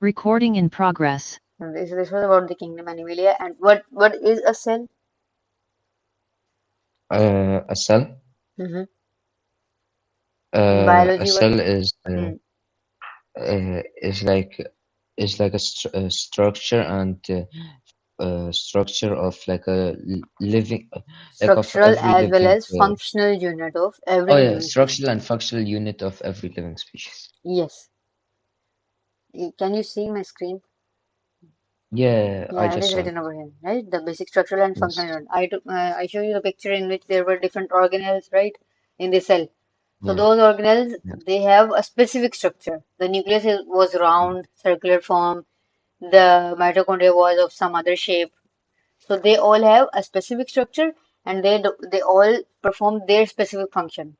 Recording in progress. This was about the Kingdom Animalia. And what is a cell? A cell? In A biology, what? cell is Hmm. is like a structure and structure of like a living like of Structural every as well living as functional unit of every oh yeah, living species. structural and functional unit of every living species. Yes. Can you see my screen? Yeah, I Yeah, it just is saw written it. over here, right? The basic structural and functional Yes. unit. I show you the picture in which there were different organelles, right, in the cell. So Yeah. those organelles, Yeah. they have a specific structure. The nucleus was round, circular form. The mitochondria was of some other shape. So they all have a specific structure, and they all perform their specific function.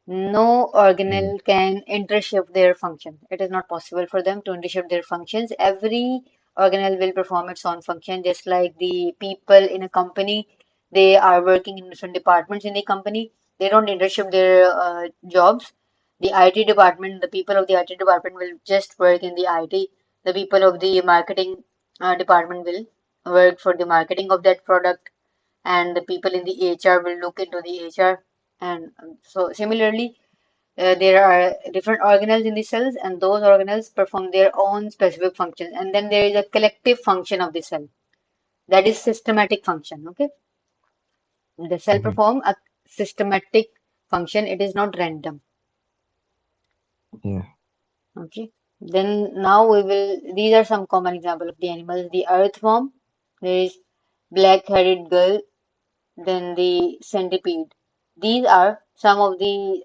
No Yeah. organelle can intershift their function. It is not possible for them to intershift their functions. Every organelle will perform its own function, just like the people in a company. They are working in different departments in the company. They don't intershift their jobs. The IT department, the people of the IT department will just work in the IT. The people of the marketing department will work for the marketing of that product, and the people in the HR will look into the HR. And so similarly, there are different organelles in the cells, and those organelles perform their own specific functions. And then there is a collective function of the cell. That is systematic function. Okay, the cell Mhm. perform a systematic function. It is not random. Yeah. Okay. Then now we will. These are some common examples of the animals. The earthworm. There is black-headed gull. Then the centipede. These are some of the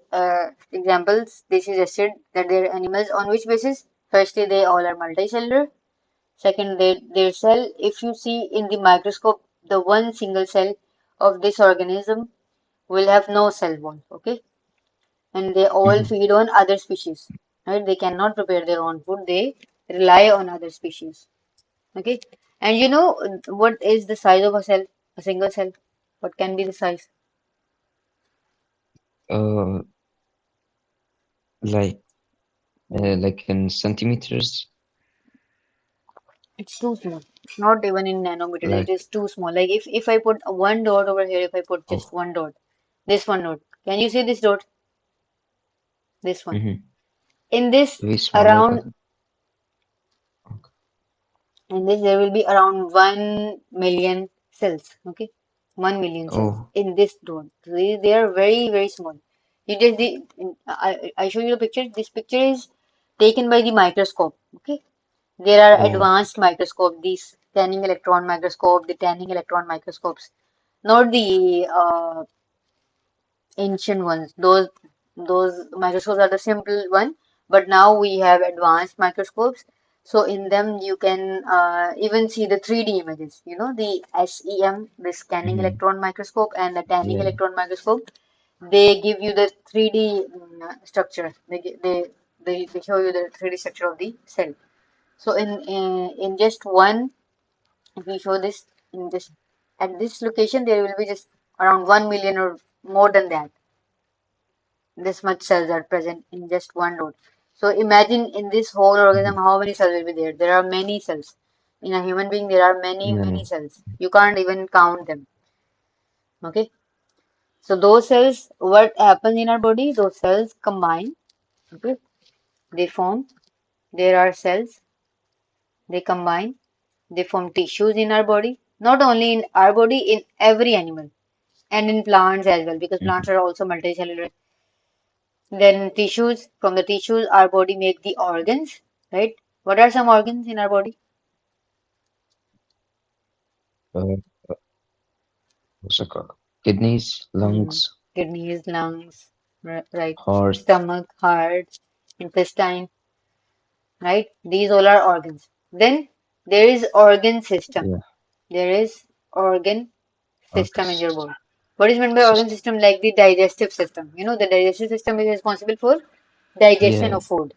examples they suggested that they are animals. On which basis? Firstly, they all are multicellular. Second, their cell, if you see in the microscope, the one single cell of this organism will have no cell wall, okay? And they all Mhm. feed on other species, right? They cannot prepare their own food. They rely on other species, okay? And you know what is the size of a cell, a single cell? What can be the size? Uh, like like in centimeters, It's too small. It's not even in nanometers. It like is too small. Like if I put one dot over here, if I put just oh. one dot, this one dot. Can you see this dot? This one. Mhm. In this Way smaller, but around, in this there will be around 1 million cells. Okay, 1 million cells oh in this dot. So they are very small. You just I show you the picture. This picture is taken by the microscope. Okay. There are oh advanced microscope, the scanning electron microscope, the tanning electron microscopes, not the ancient ones. Those microscopes are the simple one, but now we have advanced microscopes. So in them you can even see the 3D images. You know the SEM, the scanning mhm. electron microscope, and the tanning Yeah. electron microscope. They give you the 3D structure. They show you the 3D structure of the cell. So in just one, if we show this in this at this location, there will be just around 1 million or more than that. This much cells are present in just one node. So imagine in this whole organism Mhm. how many cells will be there. There are many cells. In a human being, there are many Many. cells. You can't even count them. Okay. So those cells, what happens in our body? Those cells combine. Okay. They form. There are cells. They combine. They form tissues in our body, not only in our body, in every animal and in plants as well, because Mhm. plants are also multicellular. Then tissues, from the tissues, our body make the organs, right? What are some organs in our body? Uh, what's it called? Kidneys, Hmm. lungs, Kidneys, lungs, right? heart. Stomach, heart, intestine, right? These all are organs. Then there is organ system. Yeah. There is organ system in your Organs. body. What is meant by organ System. system? Like the digestive system. You know, the digestive system is responsible for digestion Yeah. of food.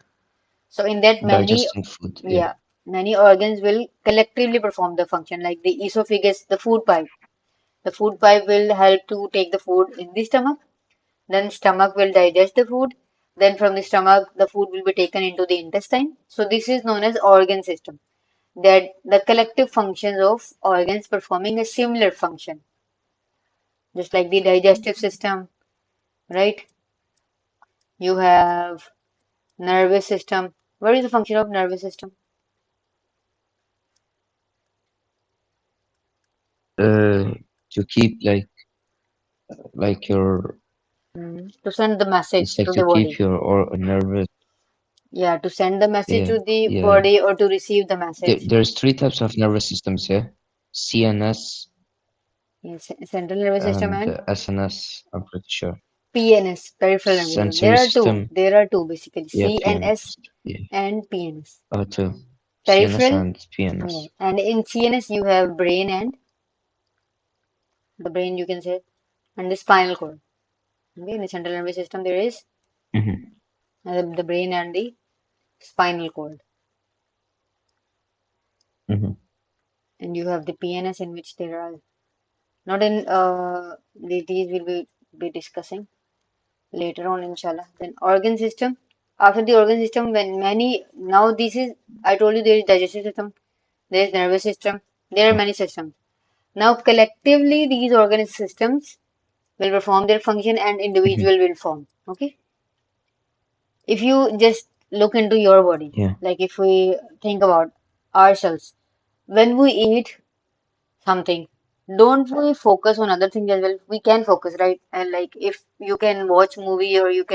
So in that Digesting food. Yeah. yeah, many organs will collectively perform the function like the esophagus, the food pipe. The food pipe will help to take the food in the stomach. Then stomach will digest the food. Then from the stomach, the food will be taken into the intestine. So this is known as organ system. That the collective functions of organs performing a similar function, just like the digestive system, right? You have nervous system. What is the function of nervous system? Uh, to keep your To send the it's message like to to the keep body. your or nervous. Yeah, to send the message Yeah, to the yeah. body or to receive the message. There's three types of nervous systems here: CNS Yes, central nervous system and and SNS. I'm pretty sure. PNS, peripheral nervous system. Sensory There are two. system. There are two basically, Yeah, CNS PNS. Yeah. and PNS. Two. CNS Peripheral, and yeah. PNS. And in CNS you have brain and the brain you can say and the spinal cord. Okay, in the central nervous system there is Mm-hmm. the brain and the spinal cord, Mm-hmm. and you have the PNS in which there are not in these will be discussing later on inshallah. Then organ system. After the organ system, when many now this is I told you there is digestive system, there is nervous system, there are many systems. Now collectively these organ systems will perform their function and Mm-hmm. individual will form. Okay. If you just look into your body, Yeah. like if we think about ourselves, when we eat something, don't we focus on other things as well? We can focus, right? And like if you can watch movie or you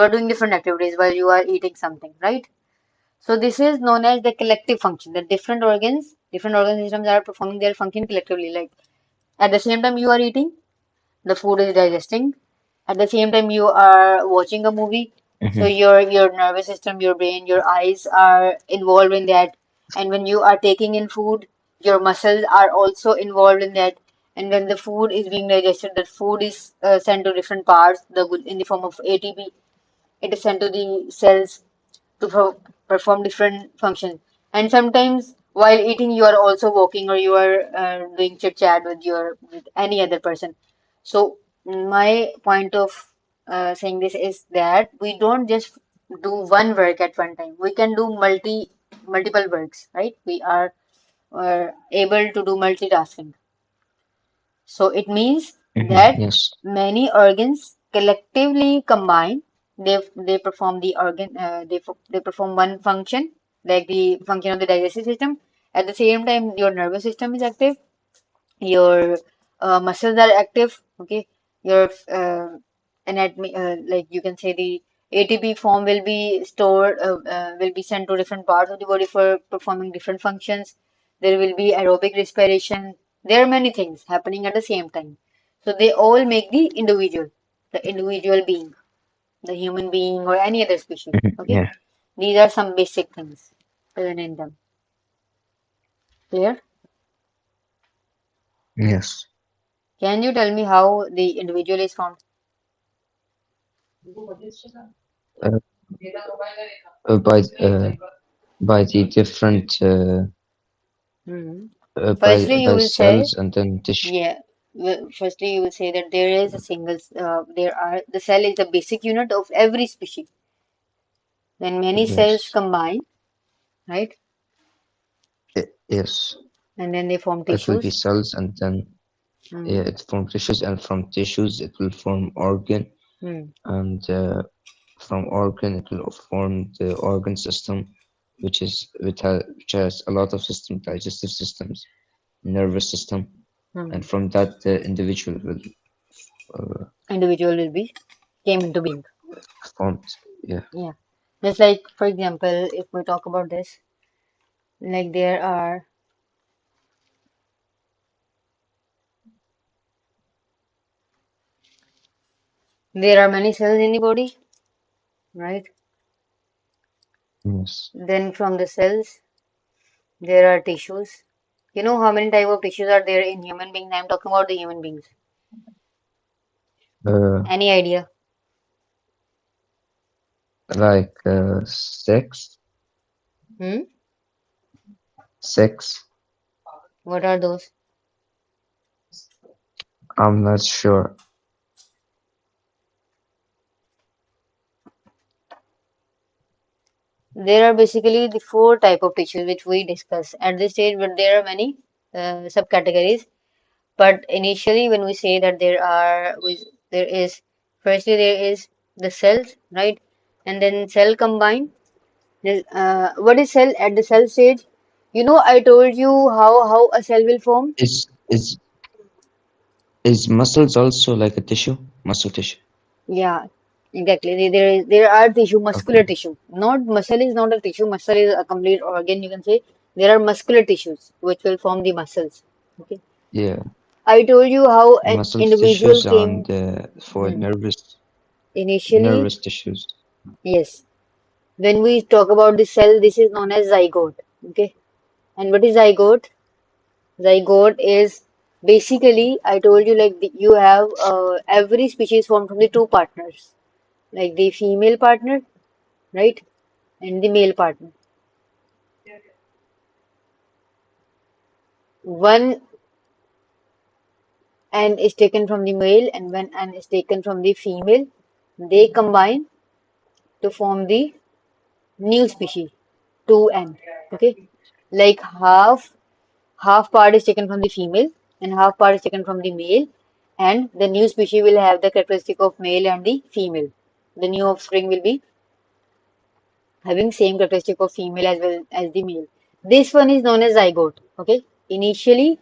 are doing different activities while you are eating something, right? So this is known as the collective function. The different organ systems are performing their function collectively. Like at the same time you are eating, the food is digesting. At the same time, you are watching a movie, so Mm-hmm. your nervous system, your brain, your eyes are involved in that. And when you are taking in food, your muscles are also involved in that. And when the food is being digested, the food is sent to different parts, in the form of ATP. It is sent to the cells to perform different functions. And sometimes while eating, you are also walking or you are doing chit chat with any other person. So my point of saying this is that we don't just do one work at one time. We can do multiple works, right? We are able to do multitasking. So it means Mm-hmm. that Yes. many organs collectively combine. They perform they perform one function, like the function of the digestive system. At the same time, your nervous system is active, your muscles are active. Okay, your anatomy, like you can say the ATP form will be stored, will be sent to different parts of the body for performing different functions. There will be aerobic respiration. There are many things happening at the same time. So they all make the individual being, the human being or any other species. Mm-hmm. Okay, Yeah. these are some basic things present in them. Clear? Yes. Can you tell me how the individual is formed? Uh, uh, by uh, by the different Hmm. by Firstly, you by will say, cells and then tissue. yeah. Firstly, you will say that there is a the cell is the basic unit of every species. When many cells Yes. combine, right, Yes. and then they form It will be tissues. cells and then Hmm. yeah, it form tissues and from tissues it will form organ Hmm. and from organ it will form the organ system which has a lot of system digestive systems nervous system Hmm. and from that the individual will Individual will be came into being. formed. Yeah. Yeah. Just like, for example, if we talk about this, like there are many cells in the body, right? Yes. Then from the cells, there are tissues. You know how many type of tissues are there in human beings? I'm talking about the human beings. uh, Any idea? like six Hmm? six What are those? I'm not sure. There are basically the four type of tissues which we discuss at this stage, but there are many subcategories. But initially, when we say that there is firstly there is the cells, right? And then cell combine. What is cell at the cell stage? You know, I told you how a cell will form. Is is muscles also like a tissue? Muscle tissue. Yeah, exactly. There are tissue, muscular Okay. tissue. Not muscle is not a tissue. Muscle is a complete organ. You can say there are muscular tissues which will form the muscles. Okay. Yeah. I told you how an Muscles individual tissues came. and for Hmm. nervous Initially, tissues. yes. When we talk about the cell, this is known as zygote. Okay. And what is zygote? Zygote is basically, I told you like you have every species formed from the two partners, like the female partner, right, and the male partner. One N is taken from the male and one N is taken from the female. They combine to form the new species, 2N. Okay, like half part is taken from the female and half part is taken from the male, and the new species will have the characteristic of male and the female. The new offspring will be having same characteristic of female as well as the male. This one is known as zygote. Okay. Initially,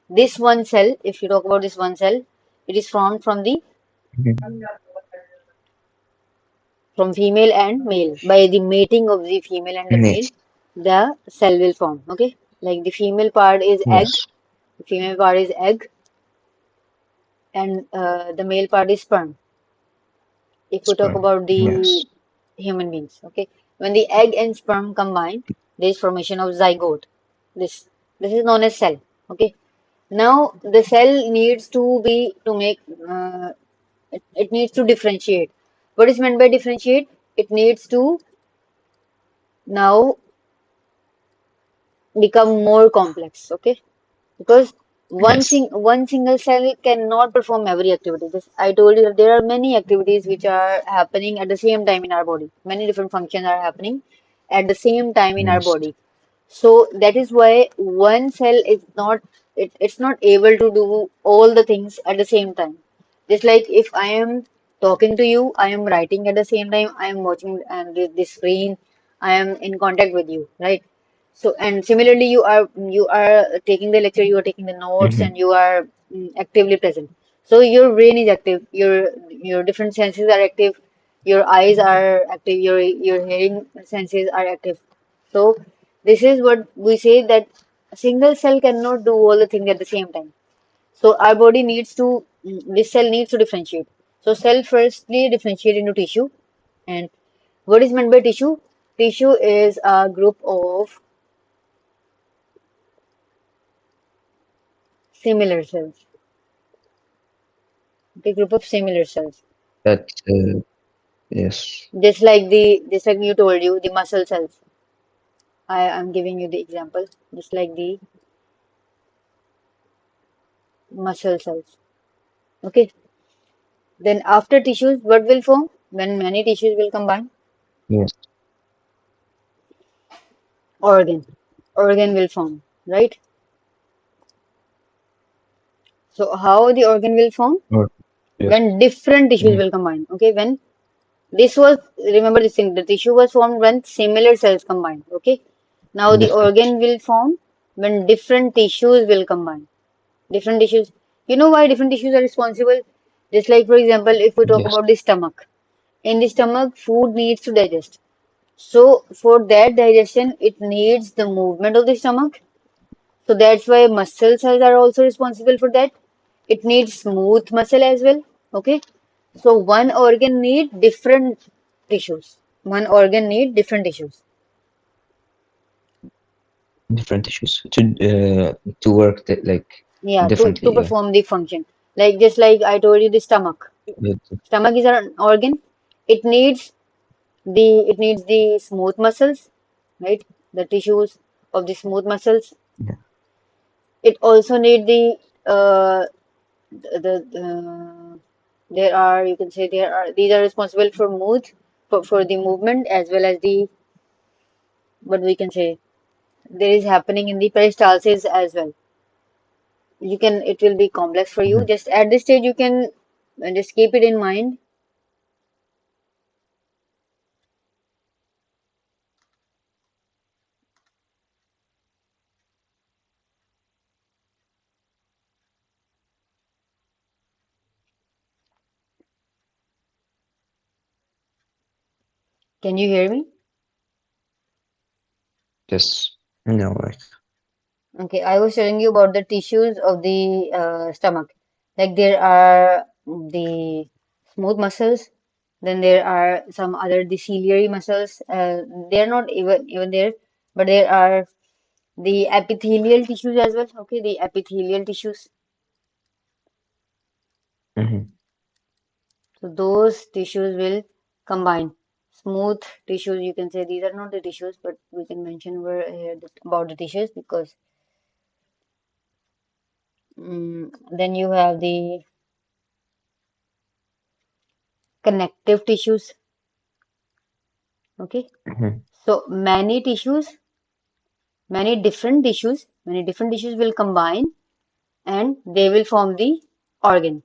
this one cell, if you talk about this one cell, it is formed Mhm. from female and male. By the mating of the female and the male, Mate. the cell will form. Okay. Like the female part is egg, Yes. the female part is egg, and the male part is sperm. If we talk Sperm. about the Yes. human beings, okay, when the egg and sperm combine, there is formation of zygote. This is known as cell. Okay, now the cell needs to be to make it needs to differentiate. What is meant by differentiate? It needs to now become more complex. Okay, because Yes. one single cell cannot perform every activity. This, I told you that there are many activities which are happening at the same time in our body. Many different functions are happening at the same time in our Yes. body. So that is why one cell is not it's not able to do all the things at the same time. Just like if I am talking to you, I am writing at the same time, I am watching and the screen, I am in contact with you, right? So and similarly, you are taking the lecture, you are taking the notes, Hmm. and you are actively present. So your brain is active, your different senses are active, your eyes are active, your hearing senses are active. So this is what we say that a single cell cannot do all the things at the same time. So our body needs to this cell needs to differentiate. So cell firstly differentiate into tissue, and what is meant by tissue? Tissue is a group of similar cells. The group of similar cells. That yes. Just like you told you, the muscle cells. I am giving you the example. Just like the muscle cells. Okay. Then after tissues, what will form? When many tissues will combine? Yes. Organ. Organ will form, right? So how the organ will form? Or yes. When different tissues Mm. will combine. Okay. When this was, remember this thing, the tissue was formed when similar cells combined. Okay. Now the Different. organ will form when different tissues will combine. Different tissues. You know why different tissues are responsible? Just like, for example, if we talk Yes. about the stomach. In the stomach, food needs to digest. So, for that digestion, it needs the movement of the stomach. So, that's why muscle cells are also responsible for that. It needs smooth muscle as well. Okay. So, one organ need different tissues. One organ need different tissues. Different issues to work like Yeah, to differently. Yeah. perform the function. Like just like I told you, the stomach. But, Stomach is an organ. It needs it needs the smooth muscles, right? The tissues of the smooth muscles. yeah. It also need the there are you can say there are these are responsible for mood for the movement as well as the what we can say, there is happening in the peristalsis as well. You can, it will be complex for you. Mhm. Just at this stage, you can just keep it in mind. Can you hear me? Yes. No, right. Okay, I was telling you about the tissues of the stomach. Like there are the smooth muscles, then there are some other the ciliary muscles. They are not even there, but there are the epithelial tissues as well. Okay, the epithelial tissues. Mhm. So those tissues will combine. Smooth tissues, you can say these are not the tissues, but we can mention over here about the tissues because then you have the connective tissues. Okay, Mhm. so many different tissues will combine and they will form the organ.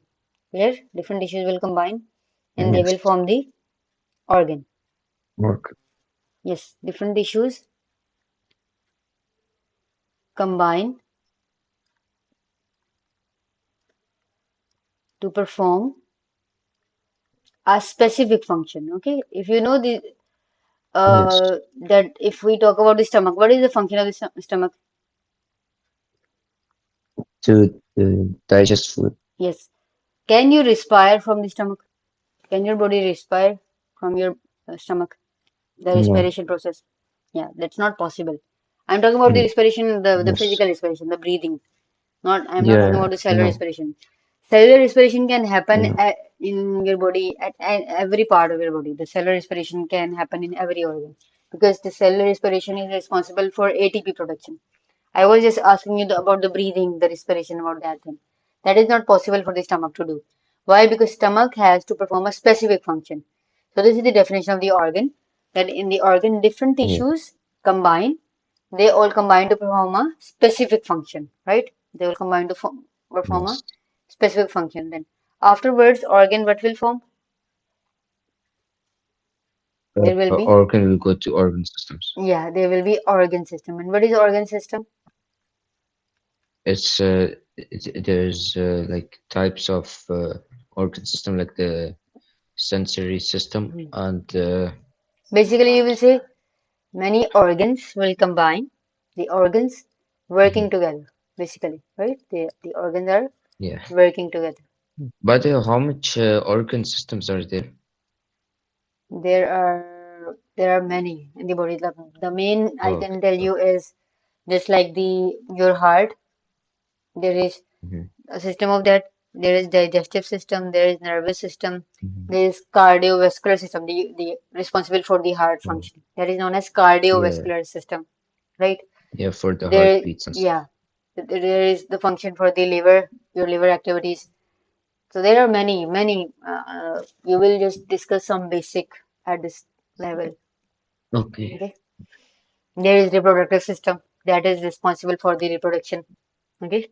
Where different tissues will combine and they Yes. will form the organ. Work. Yes, different tissues combine to perform a specific function. Okay, if you know the Yes. that if we talk about the stomach, what is the function of the stomach? To digest food. Yes, can you respire from the stomach? Can your body respire from your stomach? The No. respiration process. Yeah, that's not possible. I'm talking about the Mm. respiration, the Yes. physical respiration, the breathing. Not, I'm not talking Yeah. about the cellular No. respiration. Cellular respiration can happen No. in your body at every part of your body. The cellular respiration can happen in every organ because the cellular respiration is responsible for ATP production. I was just asking you about the breathing, the respiration, about that thing. That is not possible for the stomach to do. Why? Because stomach has to perform a specific function. So this is the definition of the organ. That in the organ, different Yeah. tissues combine. They all combine to perform a specific function, right? They will combine to perform a Yes. specific function. Then afterwards, organ what will form? There will be, Organ will go to organ systems. yeah, there will be organ system. And what is organ system? There's like types of organ system, like the sensory system Hmm. and Basically, you will say many organs will combine. The organs mhm. working together, basically, right? The organs are Yeah. working together. But how much organ systems are there? There are many in the body. The main I Oh, can tell okay. you is just like the your heart. There is Mhm. a system of that. There is digestive system. There is nervous system. Mhm. There is cardiovascular system. The responsible for the heart Oh, function. That is known as yeah. cardiovascular system, right? Yeah, for the There, heartbeats and stuff. yeah, there is the function for the liver, your liver activities. So there are many. You will just discuss some basic at this level. Okay. Okay. There is reproductive system that is responsible for the reproduction. Okay.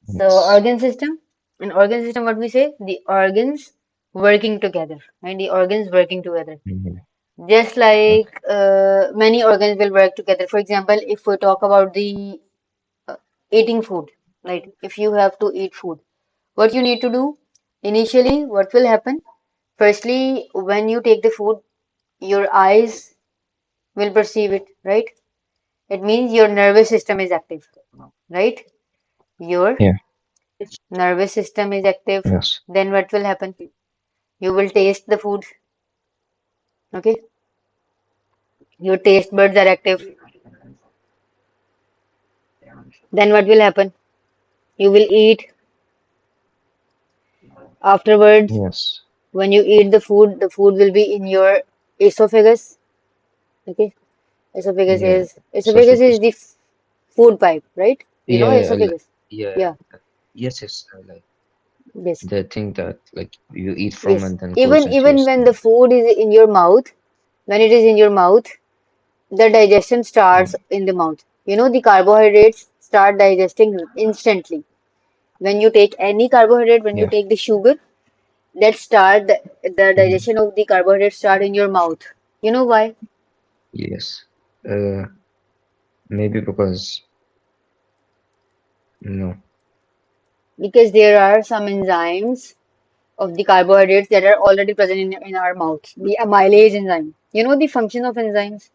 So Yes. organ system, in organ system, what we say, the organs working together, right? The organs working together. Mhm. Just Okay. like many organs will work together. For example, if we talk about the uh, eating food, right? If you have to eat food, what you need to do initially, what will happen? Firstly, when you take the food, your eyes will perceive it, right? It means your nervous system is active, right? Your Yeah. nervous system is active. Yes. Then what will happen? You will taste the food, okay? Your taste buds are active. Then what will happen? You will eat. Afterwards, Yes. when you eat the food will be in your esophagus, okay? Yeah. Esophagus is Esophagus. the food pipe, right? You know Yeah. esophagus? Yeah. Yeah, Yes. Yes. Like yes, the thing that like you eat from yes. and then goes Even into your even when the stomach. food is in your mouth, when it is in your mouth, The digestion starts Mm, in the mouth. You know, the carbohydrates start digesting instantly. When you take any carbohydrate, when you yeah. take the sugar, the Mm, digestion of the carbohydrates start in your mouth. You know why? yes. Uh, maybe because no. Because there are some enzymes of the carbohydrates that are already present in our mouth. The amylase enzyme. You know the function of enzymes?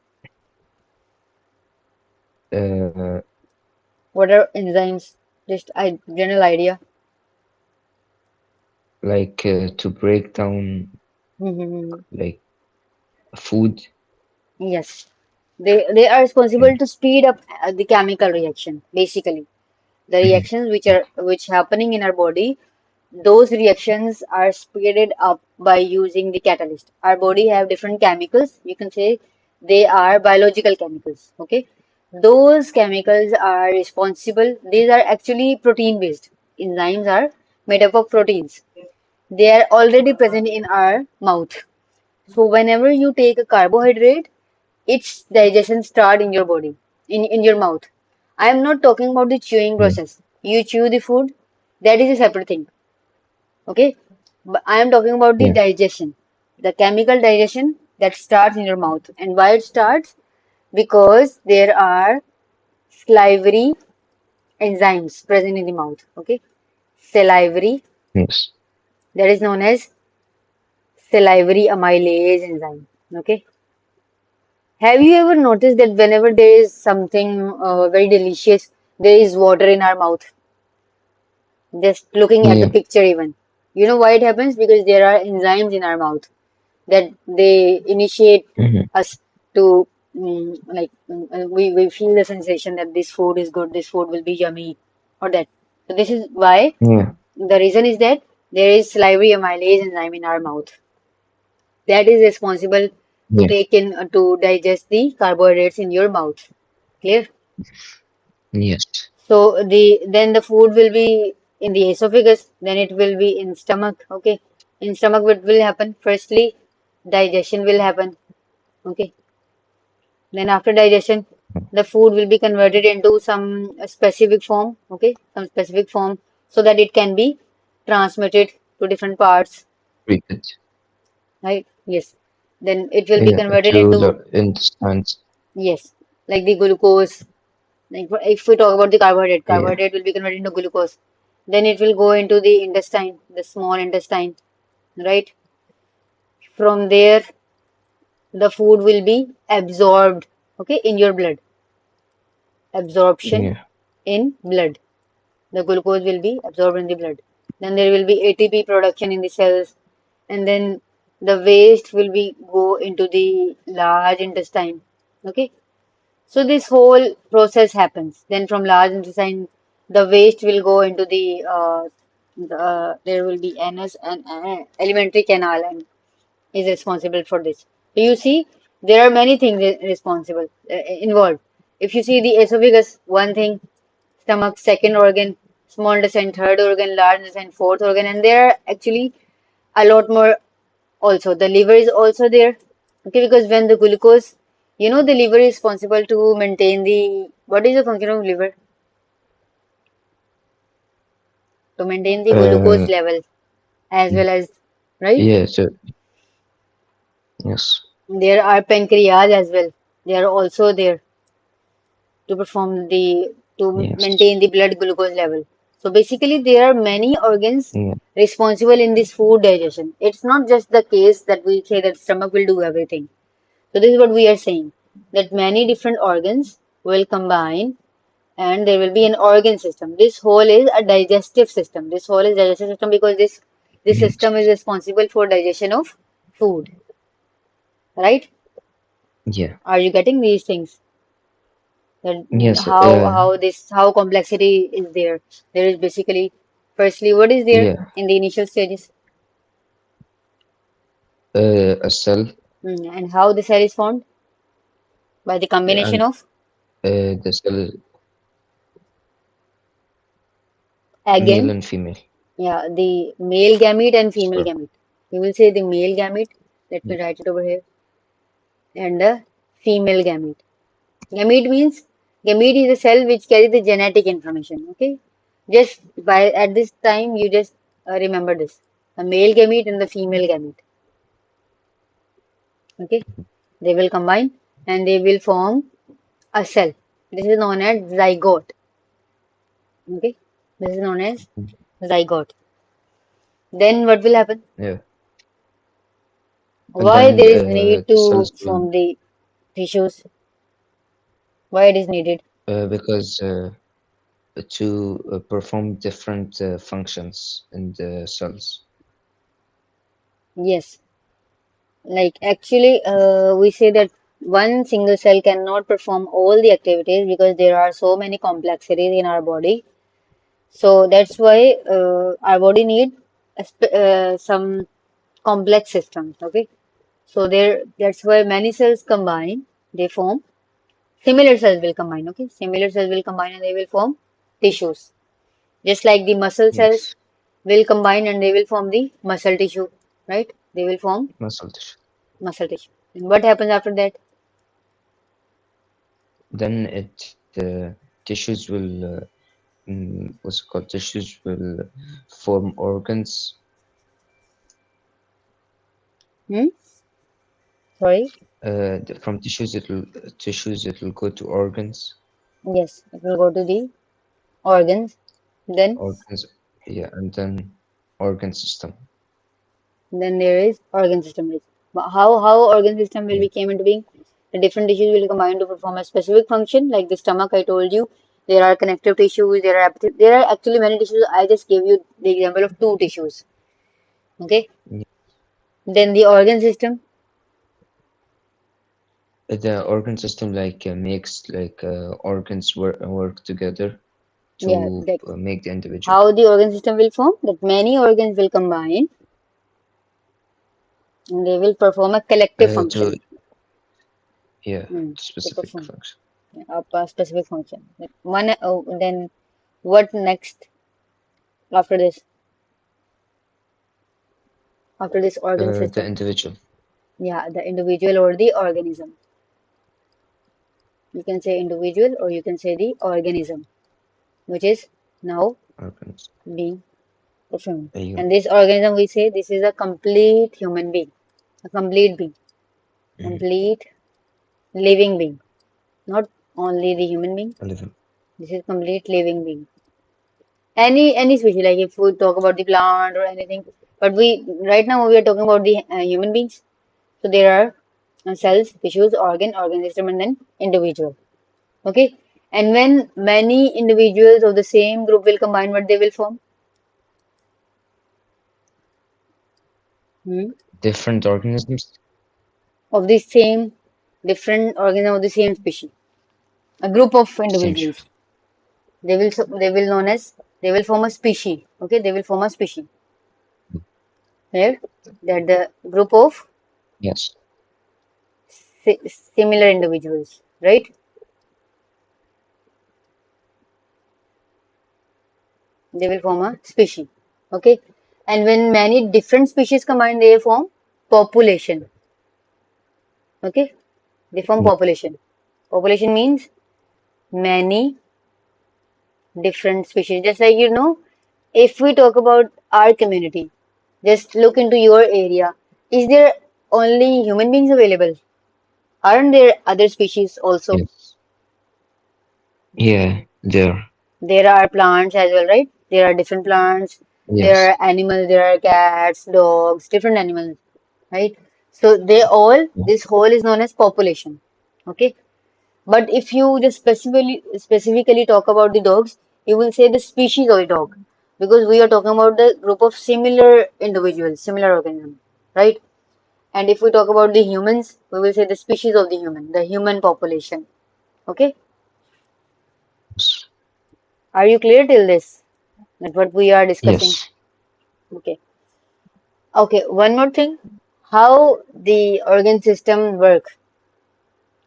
Uh, What are enzymes? Just a general idea. like to break down Mhm. like food. Yes. They are Yeah. responsible to speed up the chemical reaction, basically. The Mhm, reactions yeah. which happening in our body, those reactions are speeded up by using the catalyst. Our body have different chemicals. You can say they are biological chemicals. Okay. Those chemicals are responsible. These are actually protein based. Enzymes are made up of proteins. They are already present in our mouth. So whenever you take a carbohydrate, its digestion start in your body, in your mouth. I am not talking about the chewing Yeah. process. You chew the food, that is a separate thing. Okay? But I am talking about the Yeah. digestion, the chemical digestion that starts in your mouth. And why it starts? Because there are salivary enzymes present in the mouth. Okay? Salivary, Yes. that is known as salivary amylase enzyme. Okay? Have you ever noticed that whenever there is something very delicious, there is water in our mouth? Just looking at the Yeah. picture, even. You know why it happens? Because there are enzymes in our mouth that they initiate Hmm. us to, we feel the sensation that this food is good, this food will be yummy, or that. So, this is why Yeah. the reason is that there is salivary amylase enzyme in our mouth that is responsible to Yeah. take in to digest the carbohydrates in your mouth. Clear? Yes. So then the food will be in the esophagus, then it will be in stomach. Okay. In stomach, what will happen? Firstly, digestion will happen. Okay. Then after digestion, the food will be converted into some specific form. Okay. Some specific form so that it can be transmitted to different parts. Very good. Right? Yes. Then it will be Yeah. converted To into, the intestines. yes, like the glucose. Like if we talk about the carbohydrate, Yeah. carbohydrate will be converted into glucose. Then it will go into the intestine, the small intestine, right? From there, the food will be absorbed, okay, in your blood. Absorption Yeah. in blood. The glucose will be absorbed in the blood. Then there will be ATP production in the cells, and then the waste will be go into the large intestine. Okay, so this whole process happens. Then from large intestine, the waste will go into there will be anus and alimentary canal and is responsible for this. So you see, there are many things responsible involved. If you see the esophagus, one thing, stomach, second organ, small intestine, third organ, large intestine, fourth organ, and there are actually a lot more also. The liver is also there. Okay, because when the glucose, you know, the liver is responsible to maintain the, what is the function of liver? To maintain the glucose Uh, level as well as, right? yeah. So yes. There are pancreas as well. They are also there to to Yes. maintain the blood glucose level. So basically, there are many organs Yeah. responsible in this food digestion. It's not just the case that we say that stomach will do everything. So this is what we are saying, that many different organs will combine and there will be an organ system. This whole is a digestive system. This whole is digestive system because this Yes. system is responsible for digestion of food, right? Yeah. Are you getting these things? That Yes. how complexity is there? There is basically firstly what is there Yeah. in the initial stages. A cell. And how the cell is formed by the combination And of the cell, male again, and female. yeah, the male gamete and female So gamete. We will say the male gamete. Let yeah. me write it over here. And the female gamete. Gamete is a cell which carries the genetic information. Okay, just by at this time you just remember this: the male gamete and the female gamete. Okay, they will combine and they will form a cell. This is known as zygote. Okay, this is known as zygote. Then what will happen? Yeah. And Why there then is need the to cells will, form the tissues? Why it is needed? because to perform different functions in the cells. Yes, like actually, we say that one single cell cannot perform all the activities because there are so many complexities in our body. So that's why our body need some complex systems. Okay, so there that's why many cells combine. They form similar cells will combine. Okay, similar cells will combine and they will form tissues. Just like the muscle cells Yes, will combine and they will form the muscle tissue, right? They will form muscle tissue. muscle tissue. And what happens after that? Then tissues will what's it called? Tissues will form organs. Hmm? Sorry? From tissues it will go to organs. Yes, it will go to the organs. Then, Organs, yeah, and then organ system. then there is organ system. But how organ system will Yeah. become into being? The different tissues will combine to perform a specific function. Like the stomach, I told you, there are connective tissues. There are actually many tissues. I just gave you the example of two tissues. Okay. Yeah. Then the organ system. The organ system makes organs work together Yeah, to that make the individual. how the organ system will form. That many organs will combine and they will perform a collective To function. Yeah, To specific perform function. a specific function. Then what next after this? After this organ The system? individual. Yeah, the individual or the organism. You can say individual or you can say the organism, which is now Organs. being performed. A And human. this organism, we say this is a complete human being, a complete being, Mm-hmm. complete living being, not only the human being. A living. This is complete living being. Any species, like if we talk about the plant or anything, but we right now we are talking about the human beings. So there are cells, tissues, organ system, and then individual. Okay, and when many individuals of the same group will combine, what they will form? Hmm? Different organisms. Of the same different organism of the same species, a group of Same individuals. shift. They will known as they will form a species. Okay, they will form a species. Right? That the group of Yes. similar individuals, right? They will form a species. Okay. And when many different species combine, they form population. Okay. They form Yeah. population. Population means many different species. Just like if we talk about our community, just look into your area. Is there only human beings available? Aren't there other species also? Yes. Yeah. There. There are plants as well, right? There are different plants, there Yes. are animals, there are cats, dogs, different animals, right? So this whole is known as population. Okay. But if you just specifically talk about the dogs, you will say the species of the dog. Because we are talking about the group of similar individuals, similar organisms, right? And if we talk about the humans, we will say the species of the human population. Okay. Yes. Are you clear till this? That what we are discussing? Yes. Okay. Okay, one more thing. How the organ system work?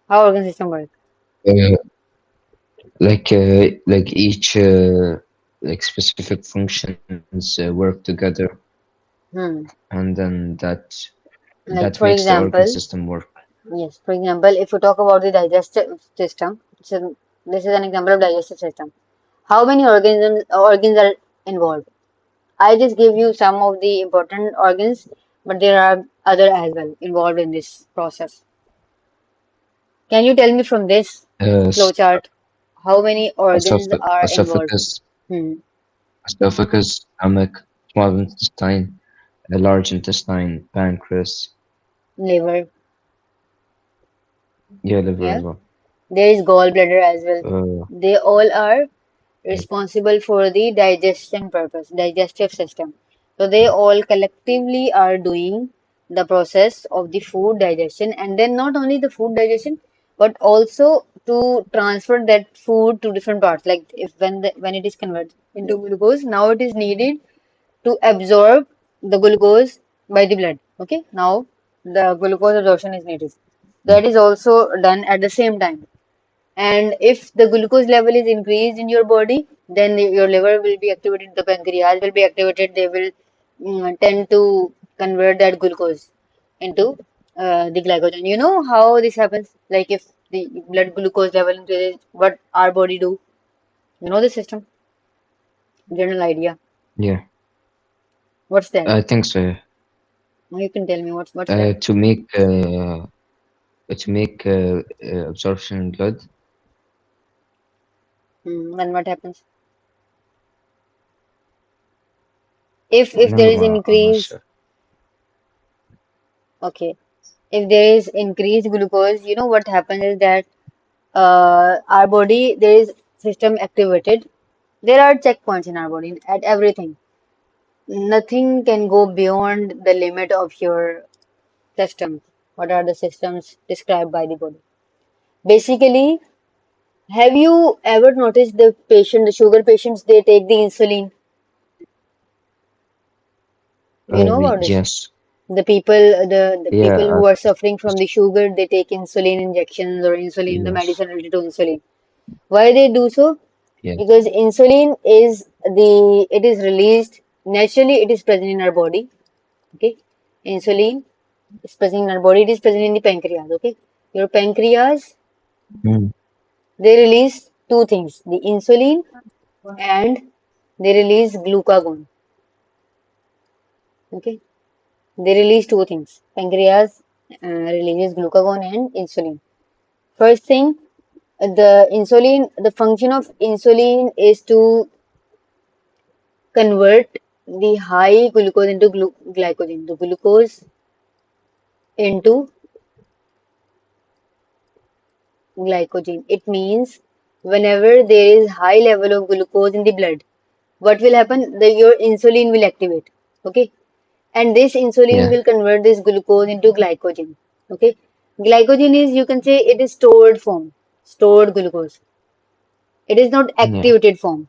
How organ system work? Uh, like each specific functions work together, Hmm. and then that Like that for makes the organ example, system work. Yes, for example, if you talk about the digestive system, so this is an example of digestive system. How many organs are involved? I just give you some of the important organs, but there are other as well involved in this process. Can you tell me from this Uh, flowchart how many organs are involved? esophagus, Hmm. stomach, small intestine, a large intestine, pancreas, Liver, yeah, liver yeah. as well. There is gallbladder as well. Uh, They all are yeah, responsible for the digestion purpose, digestive system. So they all collectively are doing the process of the food digestion, and then not only the food digestion, but also to transfer that food to different parts. Like if when it is converted into glucose, now it is needed to absorb the glucose by the blood. Okay, now the glucose absorption is needed. yeah, That is also done at the same time. And if the glucose level is increased in your body, then your liver will be activated, the pancreas will be activated. They will tend to convert that glucose into the glycogen. You know how this happens? Like if the blood glucose level increases, what our body do? You know the system? General idea. yeah. What's that? I think so. Now you can tell me what's that? Uh, to make uh, to make absorption in blood. Then what happens? If there No, is I'm not increase, sure. okay. If there is increased glucose, you know what happens is that our body, there is system activated. There are checkpoints in our body at everything. Nothing can go beyond the limit of your systems. What are the systems described by the body? Basically, have you ever noticed the sugar patients, they take the insulin? You know about this? Yes. The people, the Yeah. people who are suffering from the sugar, they take insulin injections or insulin, the Yes. medicine related to insulin. Why they do so? Yes. Because insulin is it is released naturally, it is present in our body. Okay, insulin is present in our body, it is present in the pancreas. Okay, your pancreas, Mm. they release two things, the insulin, and they release glucagon. Okay, they release two things, pancreas releases glucagon and insulin. First thing, the function of insulin is to convert the high glucose into glycogen, the glucose into glycogen. It means whenever there is high level of glucose in the blood, what will happen? Your insulin will activate. Okay. And this insulin Yeah. will convert this glucose into glycogen. Okay. Glycogen is, you can say, it is stored form, stored glucose. It is not Yeah. activated form.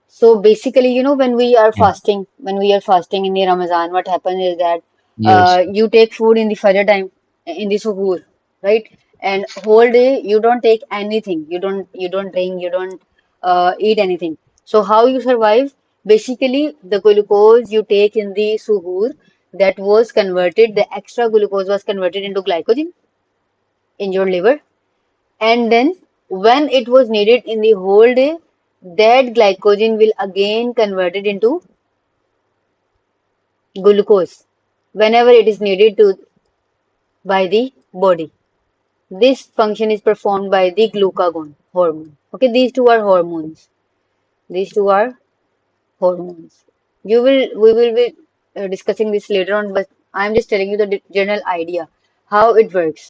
So basically, Yeah. when we are fasting in the Ramadan, what happens is that Yes. you take food in the Fajr time, in the suhoor, right? And whole day you don't take anything. You don't drink, you don't eat anything. So how you survive? Basically, the glucose you take in the suhoor, that was converted, the extra glucose was converted into glycogen in your liver, and then when it was needed in the whole day, that glycogen will again converted into glucose whenever it is needed to by the body. This function is performed by the glucagon hormone. Okay, these two are hormones. These two are hormones. We will be discussing this later on, but I'm just telling you the general idea how it works.